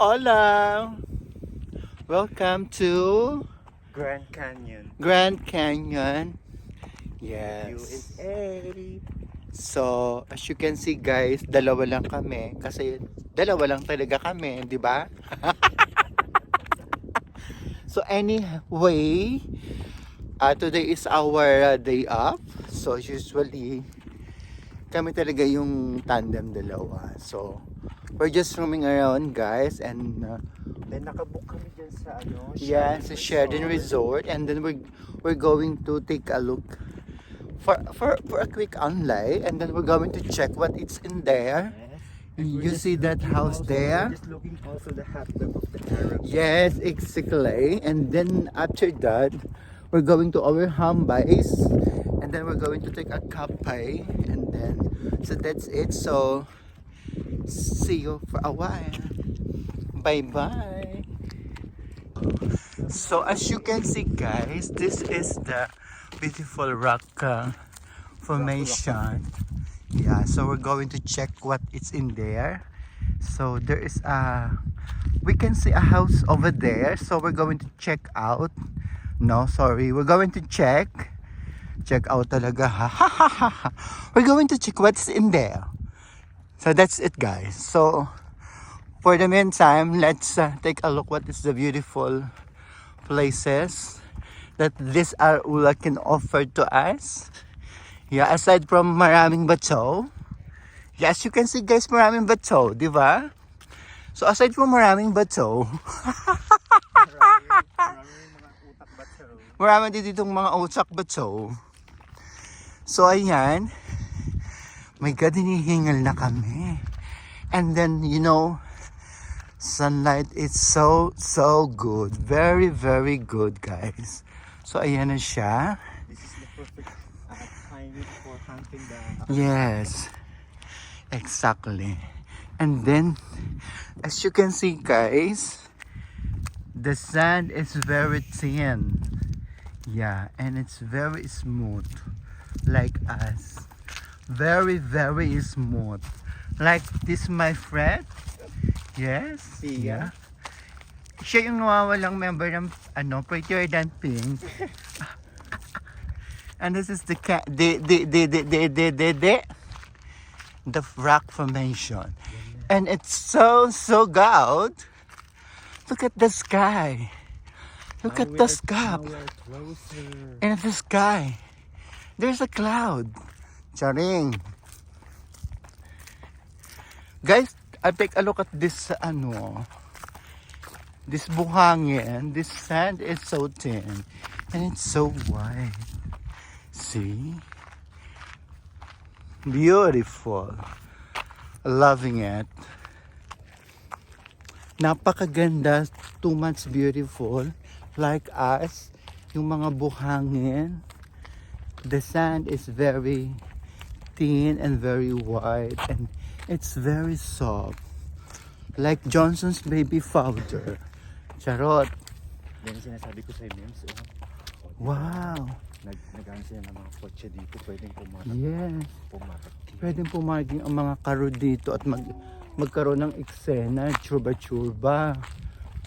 Hola! Welcome to Grand Canyon, Grand Canyon. Yes. USA. So, as you can see guys, dalawa lang kami. Kasi dalawa lang talaga kami, di ba? So anyway, today is our day off. So usually, kami talaga yung tandem dalawa. So, we're just roaming around guys and Then nakabook kami dyan sa yeah, sa Sheridan Resort, and then we're going to take a look for a quick online, and then we're going to check what it's in there. You see that house there? We're just looking also the hotdog of the Arabs. Yes, exactly. And then after that, we're going to our home base, and then we're going to take a cafe, and then so that's it. So see you for a while. Bye bye. So as you can see guys, this is the beautiful rock formation. Yeah, so we're going to check what is in there. So there is we can see a house over there, so we're going to check out. No, sorry, we're going to check out talaga. We're going to check what's in there. So that's it guys. So for the meantime, let's take a look what is the beautiful places that this Arula can offer to us. Yeah, aside from maraming bato. Yes, you can see guys, maraming bato, di ba? So aside from maraming bato, marami din ditong mga utak bato. So ayan, my God, hinihingal na kami. And then, you know, sunlight is so good. Very, very good, guys. So ayan na siya. This is the perfect climate for hunting the Yes, exactly. And then, as you can see guys, the sand is very thin. Yeah, and it's very smooth. Like us. Very, very smooth. Like this, my friend. Yes. Sia. Siya yung nawawalang member ng Prettier Than Pink. And this is the rock formation, and it's so good. Look at the sky. Look at the sky. And the sky, there's a cloud. Charing. Guys, I take a look at this this buhangin. This sand is so thin and it's so wide. See? Beautiful. Loving it. Napakaganda. Too much beautiful. Like us. Yung mga buhangin. The sand is very thin and very wide. And it's very soft. Like Johnson's baby powder. Charot. Yan ang sinasabi ko sa memes. Wow. Nag-ano sila ng mga kotse dito. Pwedeng Yes. pumatak. Pwedeng pumarking ang mga karo dito at magkaroon ng eksena, churba-churba.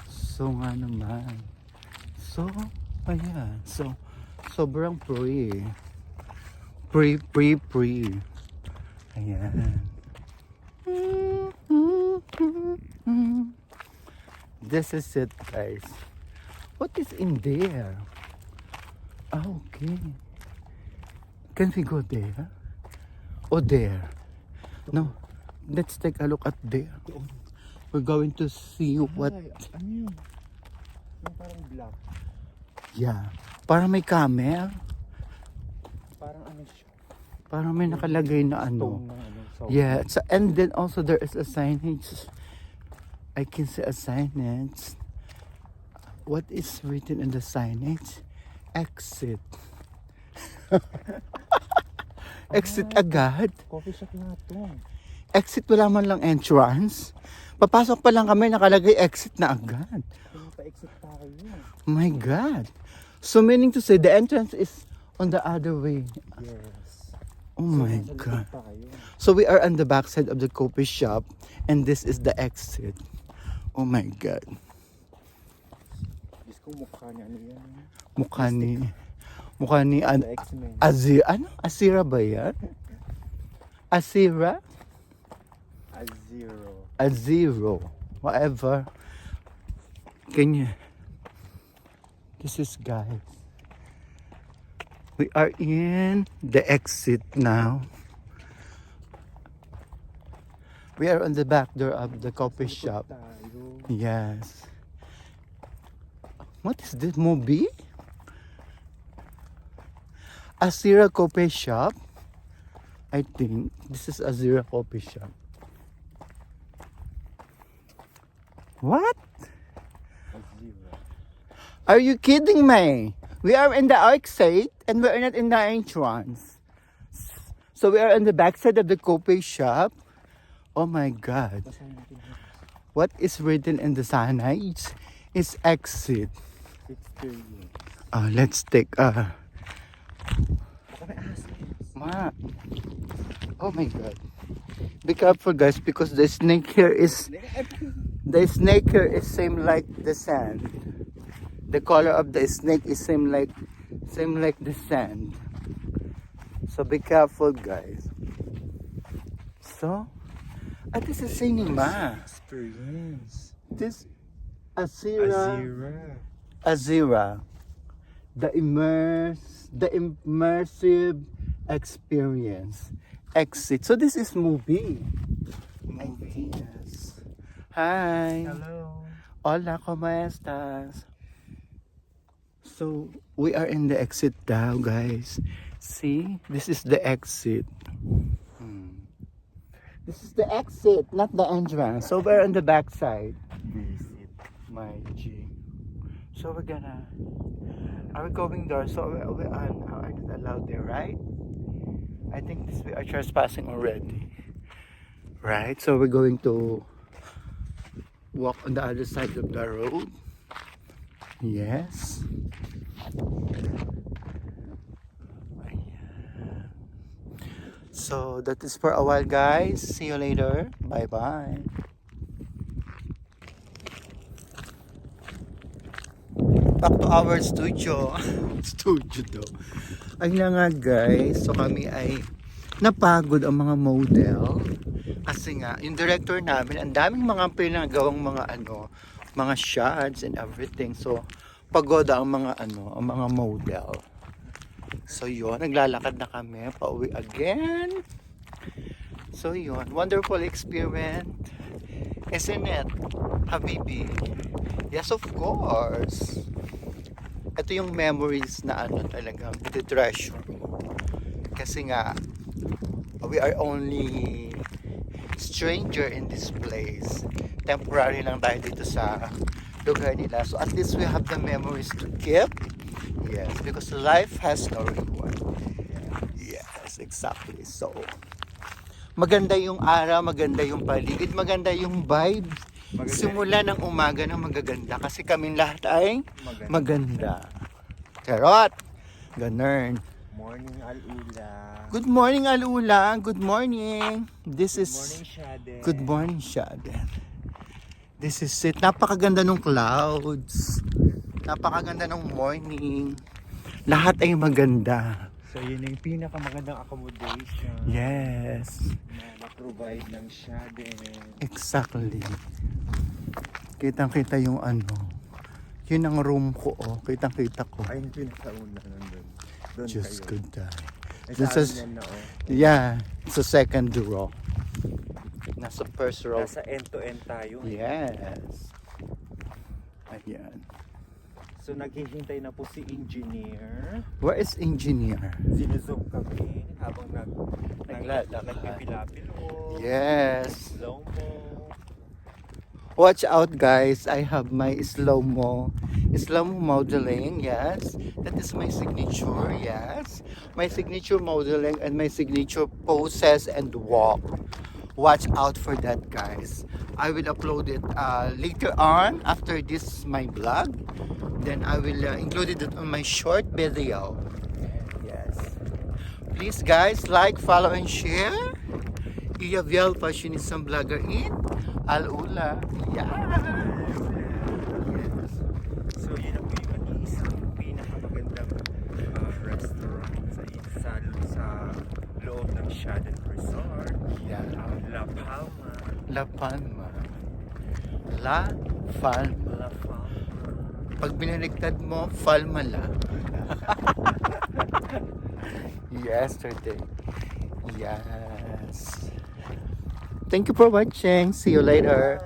So nga naman. So, ayan. So, sobrang free. Free. Ayan. This is it, guys. What is in there? Okay. Can we go there? Or there? No. Let's take a look at there. We're going to see what. Ay, ano yun? Yung parang black. Yeah. Parang may camel. Parang ano siya? Parang may nakalagay na ano. Stone na Yeah. So, and then also there is a signage. I can see a signage. What is written in the signage? Exit. Exit agad. Coffee shop na ito. Exit, wala man lang entrance. Papasok pa lang kami, nakalagay exit na agad. Pinapa-exit tayo. My God. So meaning to say, the entrance is on the other way. Yes. Oh my nasa God. likod tayo. So we are on the backside of the coffee shop, and this is the exit. Oh my God. Diyos ko, mukha niya ano yan. Mukha ni Sa X-Men. Ano? Asira ba yan? Asira? A-Zero. Azero. Whatever. Can you... This is guys. We are in the exit now. We are on the back door of the coffee shop. Tayo. Yes. What is this movie? Asira Coffee Shop. I think this is Azira Coffee Shop. What? A-Zero. Are you kidding me? We are in the exit and we are not in the entrance. So we are on the backside of the coffee shop. Oh my God. Basahin natin yun. What is written in the signage is exit. Experience. Let's take Baka may ahas. Ma. Oh my God. Be careful guys because the snake here is same like the sand. The color of the snake is same like the sand. So be careful guys. So this is cinema. Experience. This Azira. A-Zero. Azira. The immersive experience. Exit. So this is movie. Yes. Hi. Hello. Hola, ¿cómo estás? So we are in the exit now, guys. See, this is the exit. This is the exit, not the entrance. So we're on the back side. Visit. My G. So are we going there? So we are not allowed there, right? I think we are trespassing already. Right? So we're going to walk on the other side of the road. Yes. Ayan. So that is for a while guys. See you later. Bye bye. Back to our studio. Studio daw. Ayun na nga guys. So kami ay napagod ang mga model. Kasi nga, yung director namin, ang daming mga pinagawang mga shots and everything. So, pagoda ang mga model. So yun, naglalakad na kami, pauwi again. So yun, wonderful experience. Isn't it, Habibi? Yes, of course. Ito yung memories na talagang treasure mo. Kasi nga, we are only stranger in this place. Temporary lang tayo dito sa lugar nila. So at least we have the memories to keep. Yes, because life has no reward. Yes, exactly. So, maganda yung araw, maganda yung paligid, maganda yung vibe. Simula ng umaga na magaganda kasi kaming lahat ay maganda. Charot! Ganun. Morning, Alula. Good morning, Alula. Good morning. This is... Morning, Shade. Good morning, Shaden. This is it. Napakaganda ng clouds. Napakaganda ng morning. Lahat ay maganda. So, yun yung pinakamagandang accommodation. Yes. Na na-provide ng Shade. Exactly. Kitang-kita yung Yun ang room ko, oh. Kitang-kita ko. Ay, yung pinakauna nandun. Doon Just kayo. good time. Ay, This sa is, amin yan na, oh. yeah, it's a second row. Nasa first row. Nasa end-to-end tayo. Yes. Ayan. So, naghihintay na po si engineer. Where is engineer? Sinuzoom kami habang Naglalakad. nagpipilapilo. Yes. Slow-mo. Watch out guys, I have my slow-mo modeling, yes. That is my signature, yes. My signature modeling and my signature poses and walk. Watch out for that guys. I will upload it later on after this my vlog. Then I will include it on my short video. Yes. Please guys, like, follow and share. Iya Viel Fashionista Vlogger in Alula. Yeah. Shadow Resort. Yeah. La Palma. La Palma. La Palma. La Palma. Pag binaligtad mo, Palma la. Yesterday. Yes. Thank you for watching. See you later.